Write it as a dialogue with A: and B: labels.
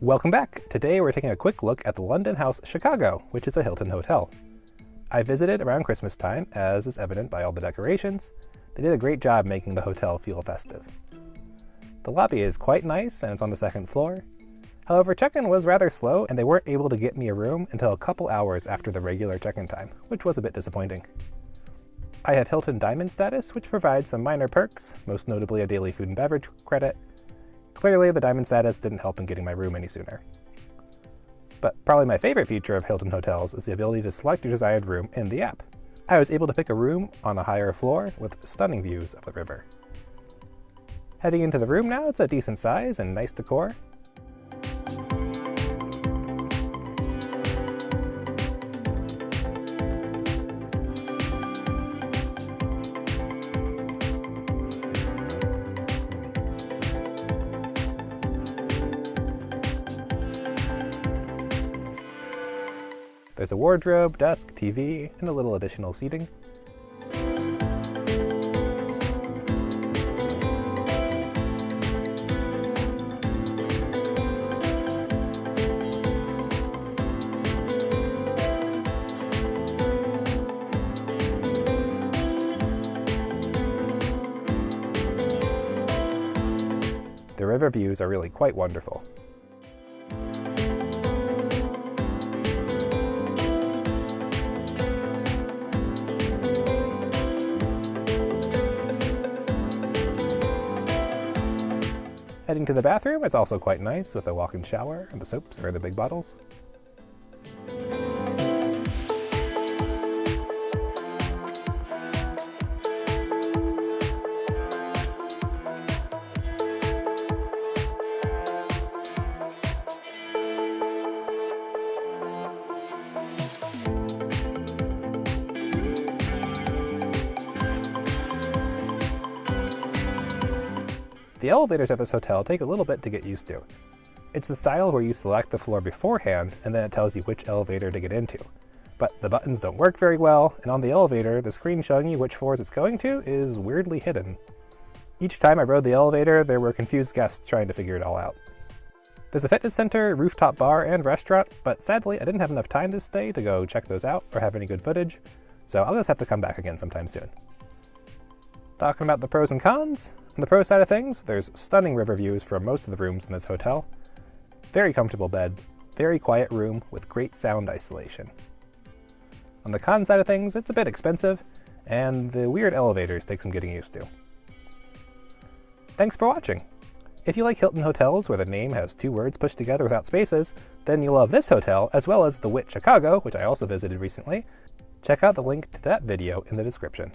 A: Welcome back! Today we're taking a quick look at the LondonHouse Chicago, which is a Hilton hotel. I visited around Christmas time, as is evident by all the decorations. They did a great job making the hotel feel festive. The lobby is quite nice and it's on the second floor. However, check-in was rather slow and they weren't able to get me a room until a couple hours after the regular check-in time, which was a bit disappointing. I have Hilton Diamond status, which provides some minor perks, most notably a daily food and beverage credit. Clearly, the Diamond status didn't help in getting my room any sooner. But probably my favorite feature of Hilton hotels is the ability to select your desired room in the app. I was able to pick a room on a higher floor with stunning views of the river. Heading into the room now, it's a decent size and nice decor. There's a wardrobe, desk, TV, and a little additional seating. The river views are really quite wonderful. Heading to the bathroom, it's also quite nice with a walk-in shower, and the soaps are in the big bottles. The elevators at this hotel take a little bit to get used to. It's the style where you select the floor beforehand and then it tells you which elevator to get into. But the buttons don't work very well, and on the elevator, the screen showing you which floors it's going to is weirdly hidden. Each time I rode the elevator, there were confused guests trying to figure it all out. There's a fitness center, rooftop bar, and restaurant, but sadly I didn't have enough time this day to go check those out or have any good footage, so I'll just have to come back again sometime soon. Talking about the pros and cons, on the pro side of things, there's stunning river views from most of the rooms in this hotel. Very comfortable bed, very quiet room with great sound isolation. On the con side of things, it's a bit expensive, and the weird elevators take some getting used to. Thanks for watching! If you like Hilton hotels where the name has two words pushed together without spaces, then you'll love this hotel as well as the Wit Chicago, which I also visited recently. Check out the link to that video in the description.